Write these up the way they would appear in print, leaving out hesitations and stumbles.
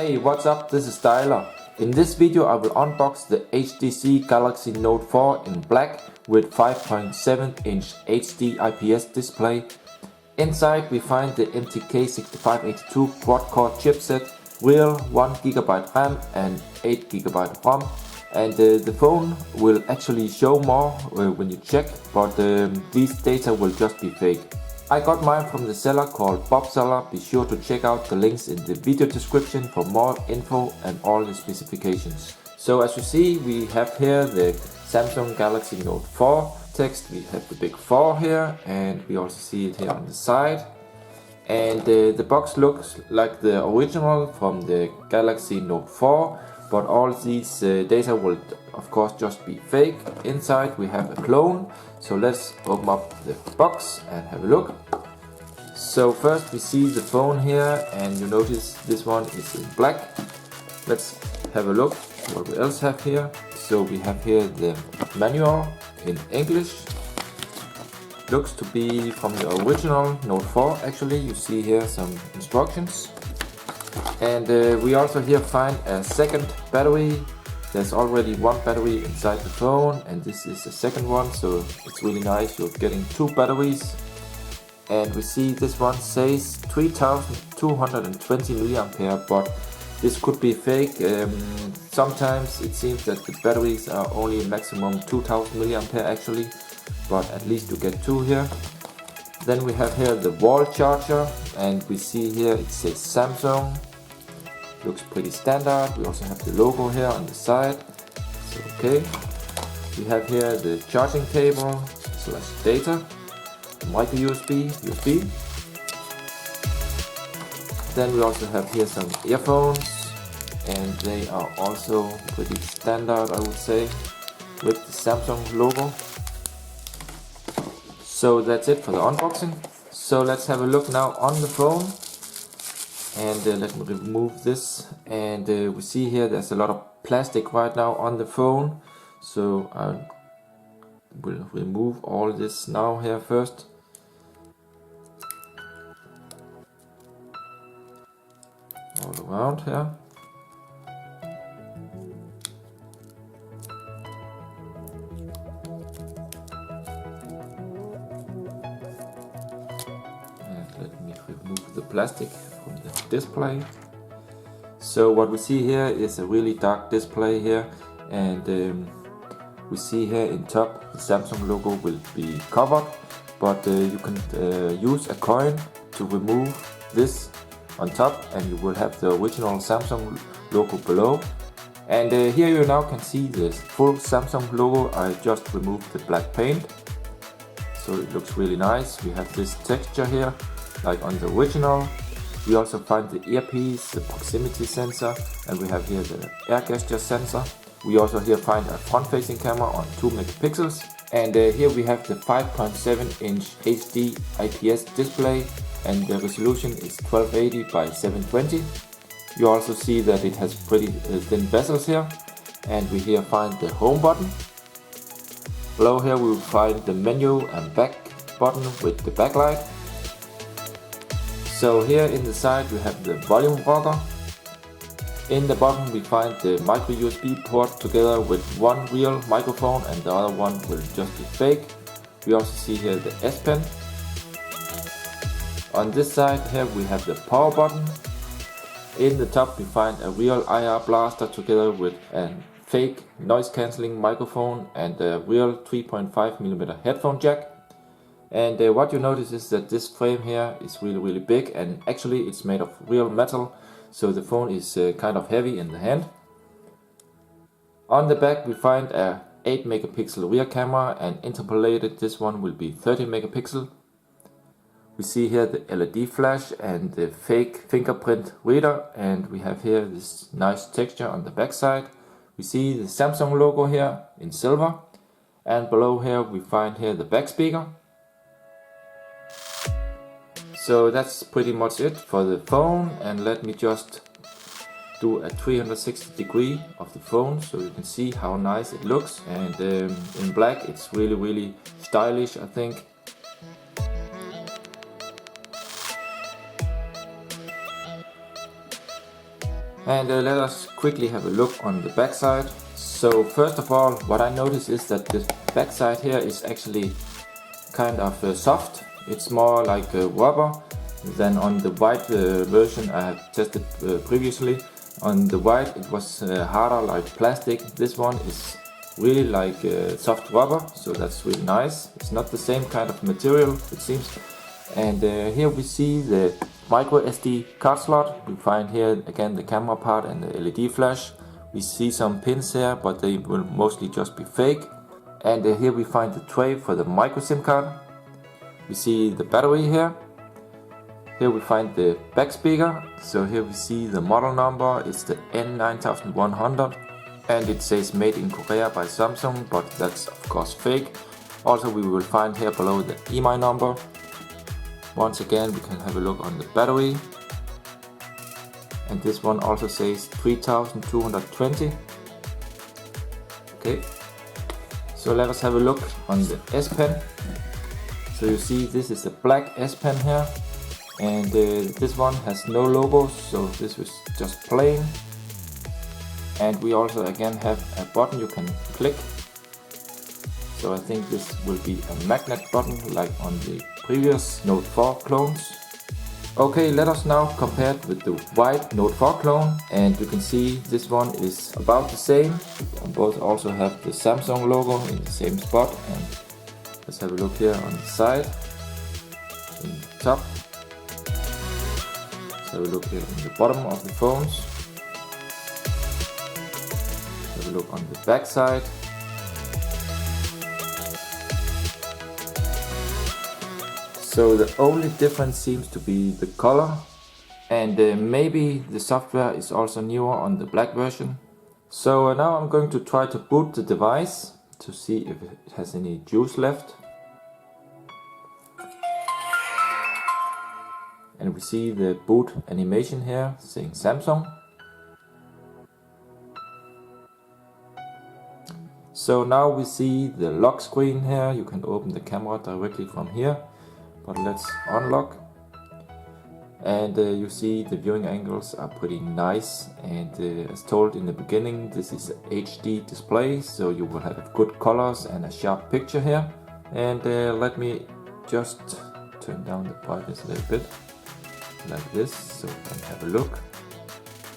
Hey, what's up? This is Styler. In this video I will unbox the HDC Galaxy Note 4 in black with 5.7 inch HD IPS display. Inside we find the MTK6582 Quad-core chipset, real 1GB RAM and 8GB ROM. And the phone will actually show more when you check, but these data will just be fake. I got mine from the seller called Bob Seller. Be sure to check out the links in the video description for more info and all the specifications. So as you see, we have here the Samsung Galaxy Note 4 text. We have the big 4 here, and we also see it here on the side. And the box looks like the original from the Galaxy Note 4, but all these data will of course just be fake. Inside we have a clone, so let's open up the box and have a look. So first we see the phone here, and you notice this one is in black. Let's have a look what we else have here. So we have here the manual in English. Looks to be from the original Note 4 actually. You see here some instructions. And we also here find a second battery. There's already one battery inside the phone, and this is the second one, so it's really nice. You're getting two batteries. And we see this one says 3220 mAh, but this could be fake. Sometimes it seems that the batteries are only maximum 2000 mAh actually, but at least you get two here. Then we have here the wall charger, and we see here it says Samsung. Looks pretty standard. We also have the logo here on the side, so okay. We have here the charging cable / data, the micro USB. Then we also have here some earphones, and they are also pretty standard, I would say, with the Samsung logo. So that's it for the unboxing. So let's have a look now on the phone. And let me remove this, and we see here there's a lot of plastic right now on the phone, so I will remove all this now here first. All around here. And let me remove the plastic from the display. So what we see here is a really dark display here, and we see here in top the Samsung logo will be covered, but you can use a coin to remove this on top, and you will have the original Samsung logo below. And here you now can see the full Samsung logo. I just removed the black paint, so it looks really nice. We have this texture here like on the original. We also find the earpiece, the proximity sensor, and we have here the air gesture sensor. We also here find a front-facing camera on 2 megapixels. And here we have the 5.7 inch HD IPS display, and the resolution is 1280 by 720. You also see that it has pretty thin bezels here. And we here find the home button. Below here we will find the menu and back button with the backlight. So here in the side we have the volume rocker. In the bottom we find the micro USB port together with one real microphone, and the other one will just be fake. We also see here the S Pen. On this side here we have the power button. In the top we find a real IR blaster together with a fake noise cancelling microphone and a real 3.5mm headphone jack. And what you notice is that this frame here is really big, and actually it's made of real metal, so the phone is kind of heavy in the hand. On the back we find a 8 megapixel rear camera, and interpolated this one will be 30 megapixel. We see here the LED flash and the fake fingerprint reader, and we have here this nice texture on the back side. We see the Samsung logo here in silver, and below here we find here the back speaker. So that's pretty much it for the phone, and let me just do a 360 degree of the phone so you can see how nice it looks. And in black it's really stylish, I think. And let us quickly have a look on the back side. So first of all, what I noticed is that the back side here is actually kind of soft. It's more like rubber than on the white version I have tested previously. On the white it was harder, like plastic. This one is really like soft rubber, so that's really nice. It's not the same kind of material, it seems. And here we see the micro SD card slot. We find here again the camera part and the LED flash. We see some pins here, but they will mostly just be fake. And here we find the tray for the micro SIM card. We see the battery here. Here we find the back speaker. So here we see the model number. It's the N9100. And it says made in Korea by Samsung, but that's of course fake. Also we will find here below the EMI number. Once again we can have a look on the battery. And this one also says 3220. Okay. So let us have a look on the S Pen. So you see this is the black S Pen here. And this one has no logo, so this was just plain. And we also again have a button you can click. So I think this will be a magnet button like on the previous Note 4 clones. Okay, let us now compare it with the white Note 4 clone, and you can see this one is about the same. Both also have the Samsung logo in the same spot, and let's have a look here on the side, in the top. Let's have a look here in the bottom of the phones. Let's have a look on the back side. So the only difference seems to be the color, and maybe the software is also newer on the black version. So now I'm going to try to boot the device to see if it has any juice left. And we see the boot animation here saying Samsung. So now we see the lock screen here. You can open the camera directly from here. But let's unlock, and you see the viewing angles are pretty nice, and as told in the beginning, this is a HD display, so you will have good colors and a sharp picture here. And let me just turn down the brightness a little bit like this so you can have a look.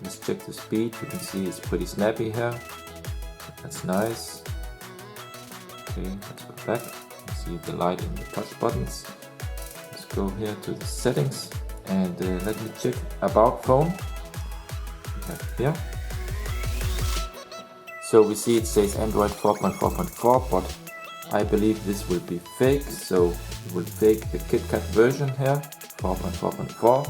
Let's check the speed. You can see it's pretty snappy here. That's nice. Okay, let's go back. You see the light in the touch buttons. Go here to the settings, and let me check about phone. We have here. So we see it says Android 4.4.4, but I believe this will be fake, so it will fake the KitKat version here, 4.4.4.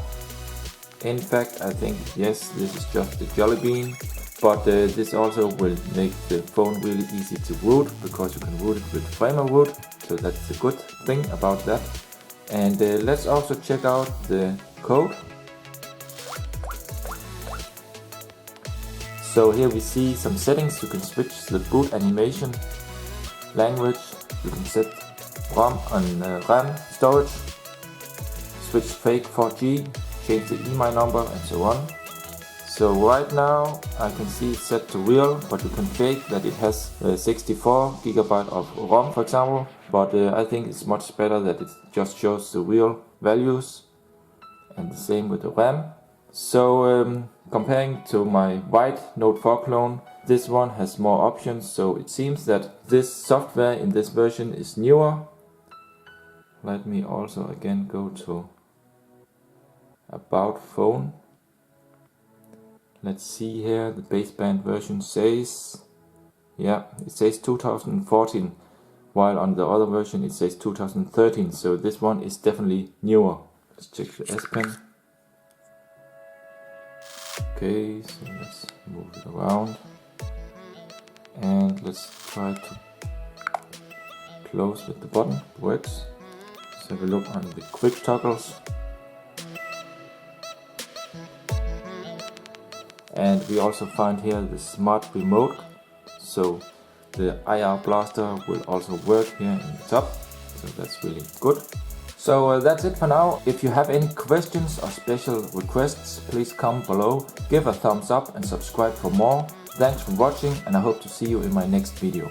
In fact, I think yes, this is just the Jelly Bean, but this also will make the phone really easy to root, because you can root it with Framer root, so that's the good thing about that. And let's also check out the code. So here we see some settings. You can switch the boot animation, language, you can set ROM and RAM storage, switch fake 4G, change the EMI number, and so on. So right now I can see it's set to real, but you can fake that it has 64 GB of ROM, for example. But I think it's much better that it just shows the real values, and the same with the RAM. So comparing to my white Note 4 clone, this one has more options, so it seems that this software in this version is newer. Let me also again go to About Phone. Let's see here, the baseband version says, yeah, it says 2014. While on the other version it says 2013, so this one is definitely newer. Let's check the S Pen. Okay, so let's move it around. And let's try to close with the button. It works. Let's have a look on the quick toggles. And we also find here the smart remote. So the IR blaster will also work here in the top, so that's really good. So that's it for now. If you have any questions or special requests, please comment below, give a thumbs up and subscribe for more. Thanks for watching, and I hope to see you in my next video.